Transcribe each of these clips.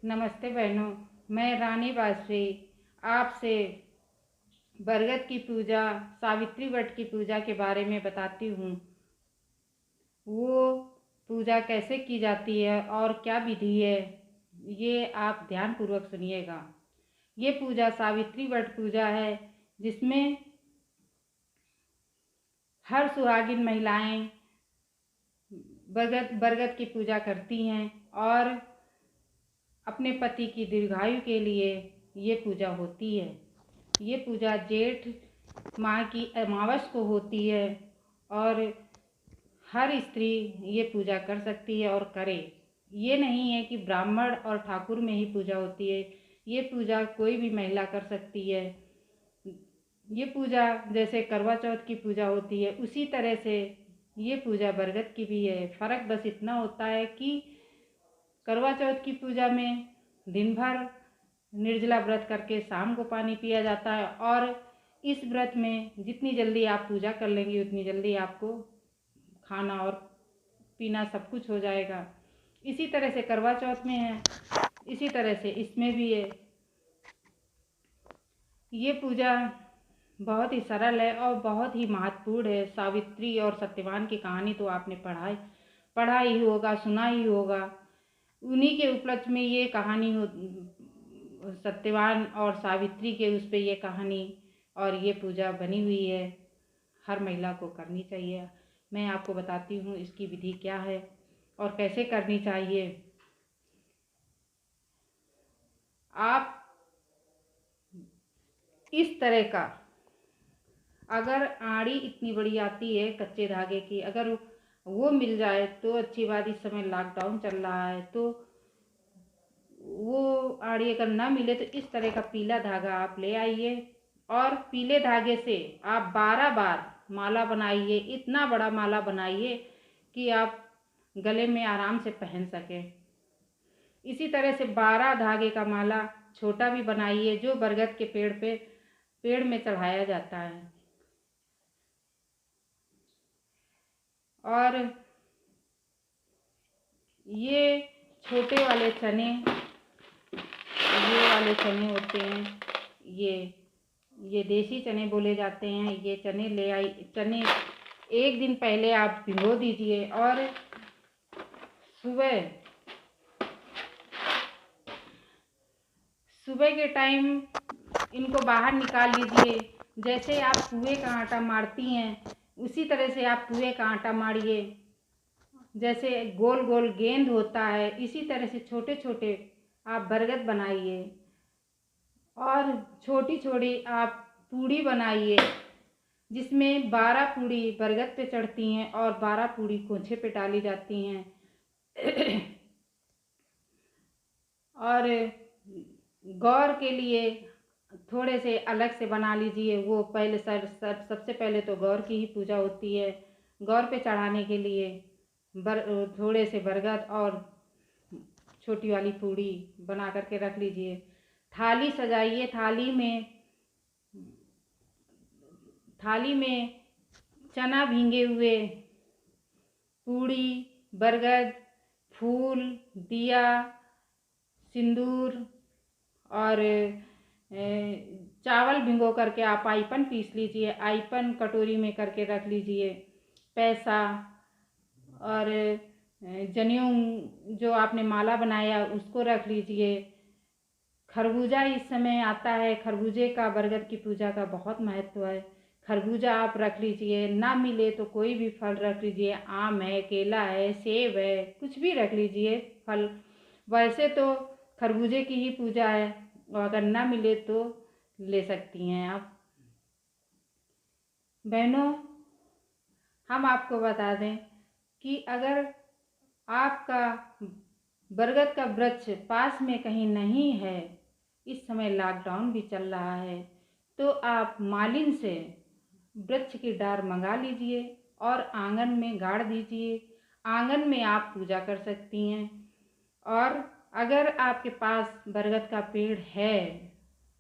नमस्ते बहनों। मैं रानी बासरी आपसे बरगद की पूजा, सावित्री व्रत की पूजा के बारे में बताती हूँ। वो पूजा कैसे की जाती है और क्या विधि है, ये आप ध्यानपूर्वक सुनिएगा। ये पूजा सावित्री व्रत पूजा है, जिसमें हर सुहागिन महिलाएं बरगद की पूजा करती हैं और अपने पति की दीर्घायु के लिए ये पूजा होती है। ये पूजा जेठ माह की अमावस को होती है और हर स्त्री ये पूजा कर सकती है और करे। ये नहीं है कि ब्राह्मण और ठाकुर में ही पूजा होती है, ये पूजा कोई भी महिला कर सकती है। ये पूजा जैसे करवा चौथ की पूजा होती है, उसी तरह से ये पूजा बरगद की भी है। फ़र्क बस इतना होता है कि करवा चौथ की पूजा में दिन भर निर्जला व्रत करके शाम को पानी पिया जाता है, और इस व्रत में जितनी जल्दी आप पूजा कर लेंगी उतनी जल्दी आपको खाना और पीना सब कुछ हो जाएगा। इसी तरह से करवा चौथ में है, इसी तरह से इसमें भी है। ये पूजा बहुत ही सरल है और बहुत ही महत्वपूर्ण है। सावित्री और सत्यवान की कहानी तो आपने पढ़ा ही होगा, सुना ही होगा। उन्हीं के उपलक्ष्य में ये कहानी हो, सत्यवान और सावित्री के उस पे ये कहानी और ये पूजा बनी हुई है। हर महिला को करनी चाहिए। मैं आपको बताती हूँ इसकी विधि क्या है और कैसे करनी चाहिए। आप इस तरह का, अगर आड़ी इतनी बड़ी आती है कच्चे धागे की, अगर वो मिल जाए तो अच्छी बात। इस समय लॉकडाउन चल रहा है, तो वो आड़ी अगर ना मिले तो इस तरह का पीला धागा आप ले आइए और पीले धागे से आप 12 बार माला बनाइए। इतना बड़ा माला बनाइए कि आप गले में आराम से पहन सकें। इसी तरह से 12 धागे का माला छोटा भी बनाइए, जो बरगद के पेड़ में चढ़ाया जाता है। और ये छोटे वाले चने, ये वाले चने होते हैं, ये देसी चने बोले जाते हैं। ये चने ले आई। चने एक दिन पहले आप भिगो दीजिए और सुबह सुबह के टाइम इनको बाहर निकाल लीजिए। जैसे आप पुए का आटा मारती हैं, उसी तरह से आप पुए का आटा मारिए। जैसे गोल गोल गेंद होता है, इसी तरह से छोटे छोटे आप बरगद बनाइए और छोटी छोटी आप पूड़ी बनाइए, जिसमें 12 पूड़ी बरगद पे चढ़ती हैं और 12 पूड़ी कोंछे पे डाली जाती हैं। और गौर के लिए थोड़े से अलग से बना लीजिए। वो पहले सबसे पहले तो गौर की ही पूजा होती है। गौर पे चढ़ाने के लिए थोड़े से बरगद और छोटी वाली पूड़ी बना करके रख लीजिए। थाली सजाइए। थाली में चना भींगे हुए, पूड़ी, बरगद, फूल, दिया, सिंदूर और चावल भिगो करके आप आईपन पीस लीजिए। आईपन कटोरी में करके रख लीजिए। पैसा और जनेऊ जो आपने माला बनाया उसको रख लीजिए। खरबूजा इस समय आता है। खरबूजे का बरगद की पूजा का बहुत महत्व है। खरबूजा आप रख लीजिए। ना मिले तो कोई भी फल रख लीजिए। आम है, केला है, सेब है, कुछ भी रख लीजिए फल। वैसे तो खरबूजे की ही पूजा है, और अगर ना मिले तो ले सकती हैं आप। बहनों, हम आपको बता दें कि अगर आपका बरगद का वृक्ष पास में कहीं नहीं है, इस समय लॉकडाउन भी चल रहा है, तो आप मालिन से वृक्ष की डार मंगा लीजिए और आंगन में गाड़ दीजिए। आंगन में आप पूजा कर सकती हैं। और अगर आपके पास बरगद का पेड़ है,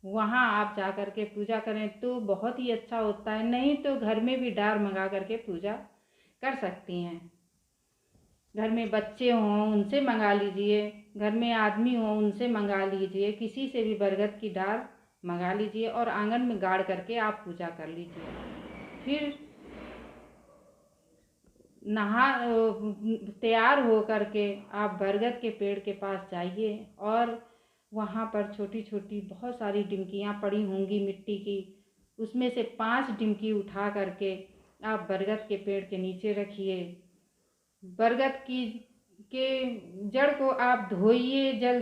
वहाँ आप जा कर के पूजा करें तो बहुत ही अच्छा होता है। नहीं तो घर में भी डार मंगा करके पूजा कर सकती हैं। घर में बच्चे हों, उनसे मंगा लीजिए। घर में आदमी हो उनसे मंगा लीजिए, किसी से भी बरगद की डाल मंगा लीजिए और आंगन में गाड़ करके आप पूजा कर लीजिए। फिर तैयार हो करके आप बरगद के पेड़ के पास जाइए और वहाँ पर छोटी छोटी बहुत सारी डिमकियाँ पड़ी होंगी मिट्टी की, उसमें से 5 डिमकी उठा करके आप बरगद के पेड़ के नीचे रखिए। बरगद की के जड़ को आप धोइए जल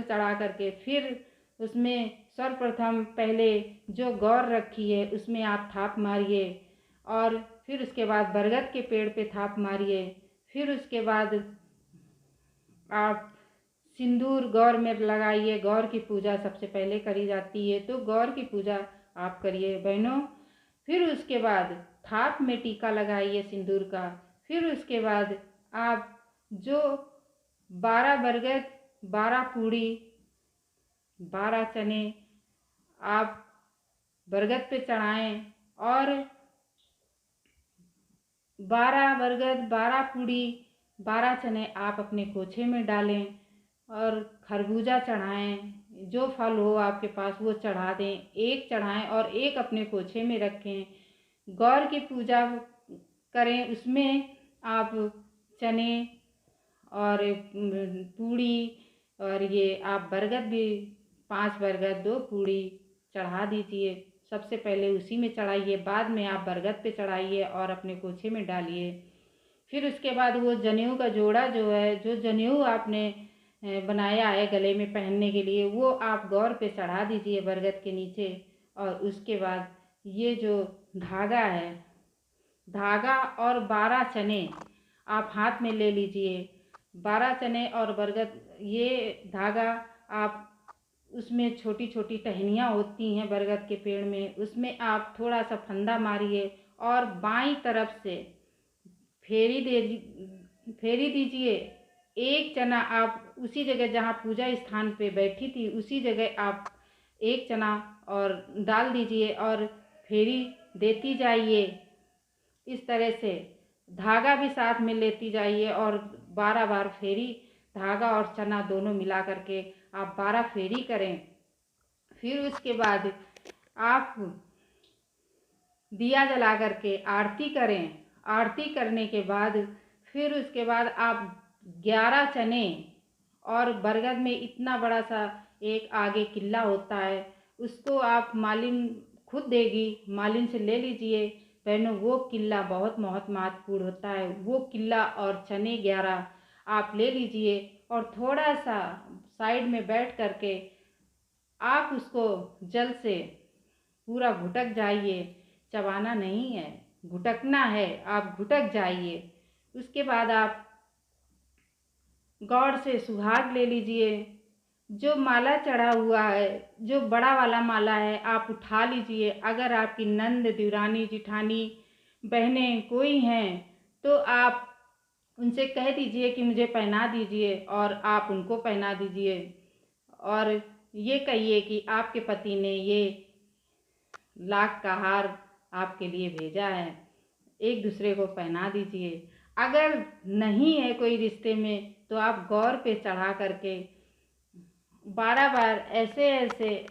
चढ़ा करके, फिर उसमें सर्वप्रथम पहले जो गौर रखी है उसमें आप थाप मारिए और फिर उसके बाद बरगद के पेड़ पे थाप मारिए। फिर उसके बाद आप सिंदूर गौर में लगाइए। गौर की पूजा सबसे पहले करी जाती है, तो गौर की पूजा आप करिए बहनों। फिर उसके बाद थाप में टीका लगाइए सिंदूर का। फिर उसके बाद आप जो 12 बरगद, 12 पूड़ी, 12 चने आप बरगद पे चढ़ाएं और 12 बरगद, 12 पूड़ी, 12 चने आप अपने कोछे में डालें और खरबूजा चढ़ाएं। जो फल हो आपके पास वो चढ़ा दें, एक चढ़ाएं और एक अपने कोछे में रखें। गौर की पूजा करें, उसमें आप चने और पूड़ी और ये आप बरगद भी 5 बरगद, 2 पूड़ी चढ़ा दीजिए। सबसे पहले उसी में चढ़ाइए, बाद में आप बरगद पे चढ़ाइए और अपने कोछे में डालिए। फिर उसके बाद वो जनेऊ का जोड़ा जो है, जो जनेऊ आपने बनाया है गले में पहनने के लिए, वो आप गौर पे चढ़ा दीजिए बरगद के नीचे। और उसके बाद ये जो धागा है, धागा और 12 चने आप हाथ में ले लीजिए। 12 चने और बरगद, ये धागा आप उसमें छोटी छोटी टहनियाँ होती हैं बरगद के पेड़ में, उसमें आप थोड़ा सा फंदा मारिए और बाईं तरफ से फेरी दीजिए। एक चना आप उसी जगह जहाँ पूजा स्थान पे बैठी थी उसी जगह आप एक चना और डाल दीजिए और फेरी देती जाइए। इस तरह से धागा भी साथ में लेती जाइए और 12 बार फेरी, धागा और चना दोनों मिला करके आप 12 फेरी करें। फिर उसके बाद आप दिया जला करके आरती करें। आरती करने के बाद फिर उसके बाद आप 11 चने और बरगद में इतना बड़ा सा एक आगे किल्ला होता है, उसको आप मालिन खुद देगी, मालिन से ले लीजिए बहनों। वो किल्ला बहुत महत्वपूर्ण होता है। वो किल्ला और चने 11 आप ले लीजिए और थोड़ा सा साइड में बैठ करके आप उसको जल से पूरा घुटक जाइए। चबाना नहीं है, घुटकना है, आप घुटक जाइए। उसके बाद आप गौर से सुहाग ले लीजिए। जो माला चढ़ा हुआ है, जो बड़ा वाला माला है, आप उठा लीजिए। अगर आपकी नंद, देवरानी, जिठानी, बहनें कोई हैं तो आप उनसे कह दीजिए कि मुझे पहना दीजिए और आप उनको पहना दीजिए। और ये कहिए कि आपके पति ने ये लाख का हार आपके लिए भेजा है, एक दूसरे को पहना दीजिए। अगर नहीं है कोई रिश्ते में तो आप गौर पे चढ़ा करके 12 बार ऐसे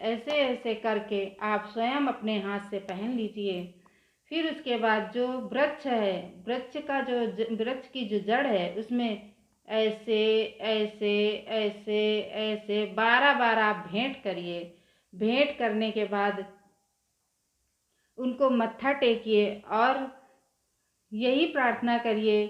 ऐसे करके आप स्वयं अपने हाथ से पहन लीजिए। फिर उसके बाद जो वृक्ष है, वृक्ष की जो जड़ है उसमें ऐसे ऐसे ऐसे ऐसे 12 बार आप भेंट करिए। भेंट करने के बाद उनको मत्था टेकिए और यही प्रार्थना करिए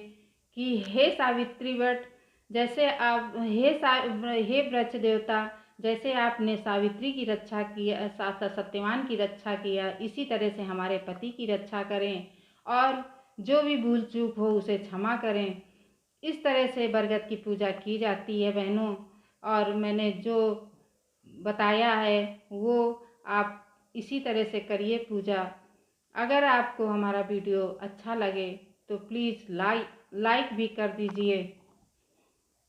कि हे सावित्री वट, जैसे आप हे वृक्ष देवता, जैसे आपने सावित्री की रक्षा किया, सत्यवान की रक्षा किया, इसी तरह से हमारे पति की रक्षा करें और जो भी भूल चूक हो उसे क्षमा करें। इस तरह से बरगद की पूजा की जाती है बहनों। और मैंने जो बताया है वो आप इसी तरह से करिए पूजा। अगर आपको हमारा वीडियो अच्छा लगे तो प्लीज़ लाइक भी कर दीजिए।